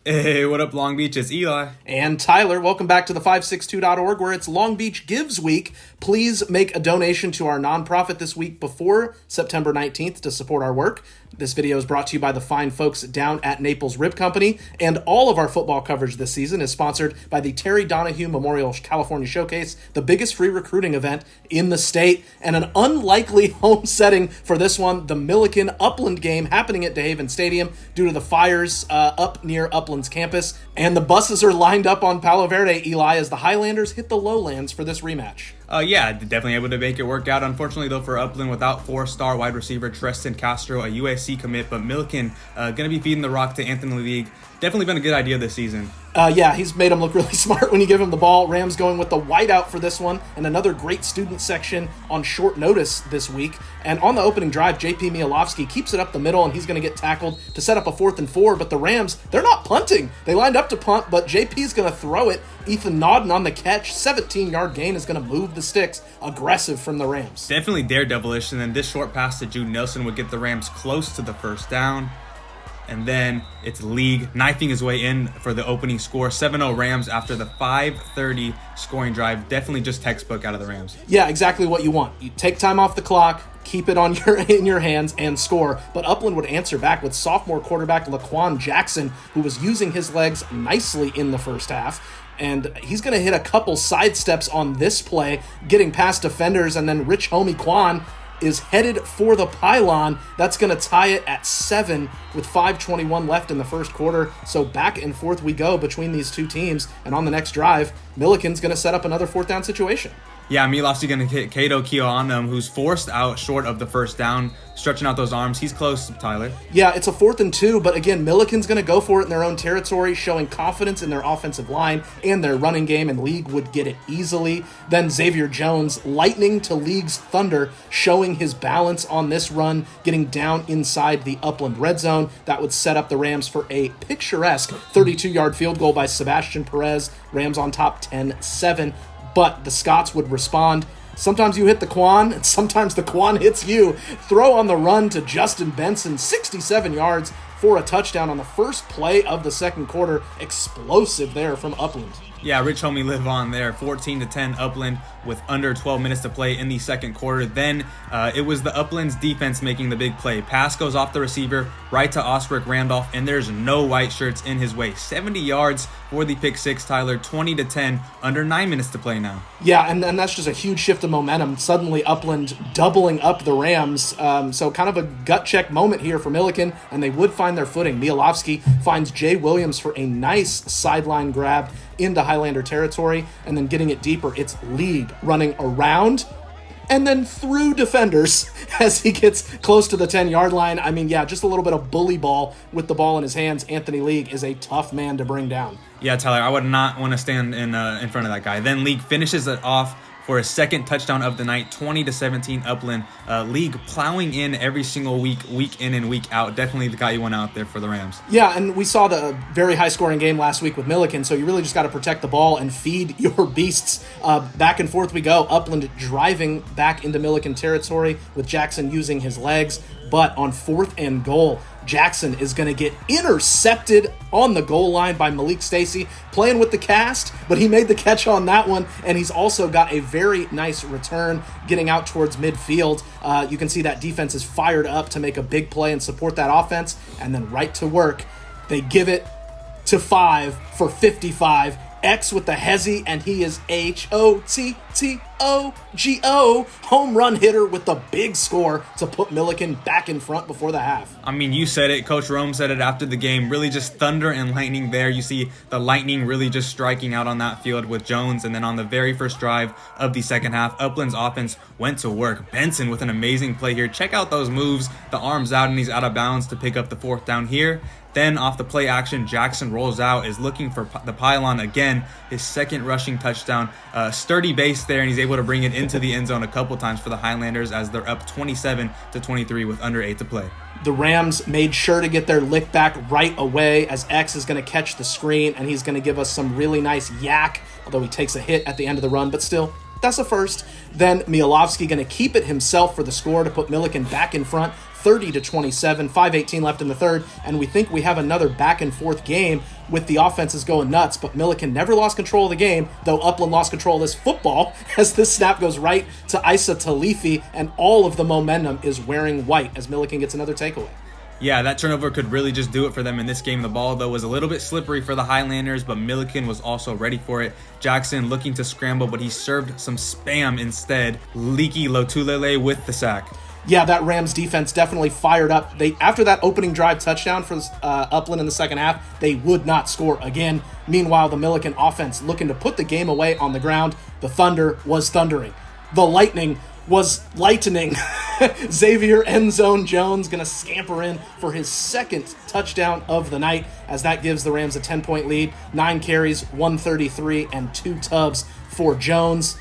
Hey, what up, Long Beach? It's Eli. And Tyler, welcome back to the 562.org, where it's Long Beach Gives Week. Please make a donation to our nonprofit this week before September 19th to support our work. This video is brought to you by the fine folks down at Naples Rib Company, and all of our football coverage this season is sponsored by the Terry Donahue Memorial California Showcase, the biggest free recruiting event in the state, and an unlikely home setting for this one, the Millikan Upland game happening at DeHaven Stadium due to the fires up near Upland's campus. And the buses are lined up on Palo Verde, Eli, as the Highlanders hit the lowlands for this rematch. Yeah, definitely able to make it work out. Unfortunately, though, for Upland, without four-star wide receiver Tristan Castro, a USC commit, but Millikan going to be feeding the rock to Anthony League. Definitely been a good idea this season. Yeah, he's made him look really smart when you give him the ball. Rams going with the whiteout for this one, and another great student section on short notice this week. And on the opening drive, J.P. Mielowski keeps it up the middle, and he's going to get tackled to set up a 4th and 4. But the Rams, they're not punting. They lined up to punt, but J.P.'s going to throw it. Ethan Nodden on the catch. 17-yard gain is going to move the sticks. Aggressive from the Rams. Definitely daredevilish, and then this short pass to Jude Nelson would get the Rams close to the first down. And then it's League knifing his way in for the opening score. 7-0 Rams after the 5:30 scoring drive. Definitely just textbook out of the Rams. Yeah, exactly what you want. You take time off the clock, keep it in your hands, and score. But Upland would answer back with sophomore quarterback Laquan Jackson, who was using his legs nicely in the first half. And he's going to hit a couple sidesteps on this play, getting past defenders, and then Rich Homie Kwan is headed for the pylon. That's going to tie it at 7 with 5:21 left in the first quarter. So back and forth we go between these two teams. And on the next drive, Millikan's going to set up another 4th down situation. Yeah, Mielowski going to hit Kato Kioanum, who's forced out short of the first down, stretching out those arms. He's close, Tyler. Yeah, it's a 4th and 2, but again, Millikan's going to go for it in their own territory, showing confidence in their offensive line and their running game, and League would get it easily. Then Xavier Jones, lightning to League's thunder, showing his balance on this run, getting down inside the Upland red zone. That would set up the Rams for a picturesque 32-yard field goal by Sebastian Perez. Rams on top 10-7. But the Scots would respond. Sometimes you hit the Quan, and sometimes the Quan hits you. Throw on the run to Justin Benson, 67 yards for a touchdown on the first play of the second quarter. Explosive there from Upland. Yeah, Rich Homie live on there. 14-10 Upland with under 12 minutes to play in the second quarter. Then it was the Upland's defense making the big play. Pass goes off the receiver right to Osric Randolph, and there's no white shirts in his way. 70 yards for the pick six, Tyler. 20-10, under 9 minutes to play now. Yeah, and that's just a huge shift of momentum. Suddenly Upland doubling up the Rams. So kind of a gut check moment here for Millikan, and they would find their footing. Mielowski finds Jay Williams for a nice sideline grab into Highlander territory, and then getting it deeper, it's League running around and then through defenders as he gets close to the 10-yard line. I mean, yeah, just a little bit of bully ball with the ball in his hands. Anthony League is a tough man to bring down. Yeah, Tyler, I would not want to stand in front of that guy. Then League finishes it off for his second touchdown of the night, 20-17 Upland. League plowing in every single week in and week out. Definitely the guy you want out there for the Rams. Yeah, and we saw the very high-scoring game last week with Millikan, so you really just got to protect the ball and feed your beasts. Back and forth we go. Upland driving back into Millikan territory with Jackson using his legs, but on 4th and goal, Jackson is going to get intercepted on the goal line by Malik Stacy, playing with the cast, but he made the catch on that one, and he's also got a very nice return getting out towards midfield. You can see that defense is fired up to make a big play and support that offense, and then right to work. They give it to 5 for 55. X with the hezzy, and he is Hottogo, home run hitter with the big score to put Millikan back in front before the half. I mean, you said it. Coach Rome said it after the game. Really just thunder and lightning there. You see the lightning really just striking out on that field with Jones, and then on the very first drive of the second half, Upland's offense went to work. Benson with an amazing play here. Check out those moves. The arms out, and he's out of bounds to pick up the 4th down here. Then off the play action, Jackson rolls out, is looking for the pylon again, his second rushing touchdown. Sturdy base there, and he's able to bring it into the end zone a couple times for the Highlanders as they're up 27-23 with under 8 to play. The Rams made sure to get their lick back right away as X is going to catch the screen, and he's going to give us some really nice yak, although he takes a hit at the end of the run, but still That's a first. Then Mielowski going to keep it himself for the score to put Millikan back in front, 30-27, 5:18 left in the third, and we think we have another back and forth game with the offenses going nuts, but Millikan never lost control of the game, though Upland lost control of this football as this snap goes right to Isa Talifi, and all of the momentum is wearing white as Millikan gets another takeaway. Yeah, that turnover could really just do it for them in this game. The ball, though, was a little bit slippery for the Highlanders, but Millikan was also ready for it. Jackson looking to scramble, but he served some spam instead. Leaky Lotulele with the sack. Yeah, that Rams defense definitely fired up. After that opening drive touchdown for Upland in the second half, they would not score again. Meanwhile, the Millikan offense looking to put the game away on the ground. The Thunder was thundering. The Lightning was lightening. Xavier Endzone Jones going to scamper in for his second touchdown of the night as that gives the Rams a 10-point lead. 9 carries, 133, and 2 tubs for Jones.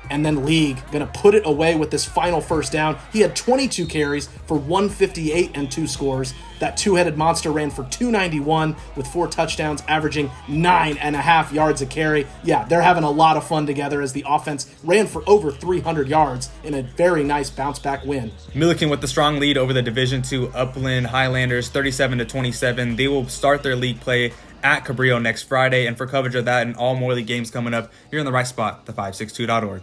And then League going to put it away with this final first down. He had 22 carries for 158 and 2 scores. That two-headed monster ran for 291 with 4 touchdowns, averaging 9.5 yards a carry. Yeah, they're having a lot of fun together as the offense ran for over 300 yards in a very nice bounce-back win. Millikan with the strong lead over the Division II Upland Highlanders, 37-27. They will start their league play at Cabrillo next Friday. And for coverage of that and all more league games coming up, you're in the right spot, the562.org.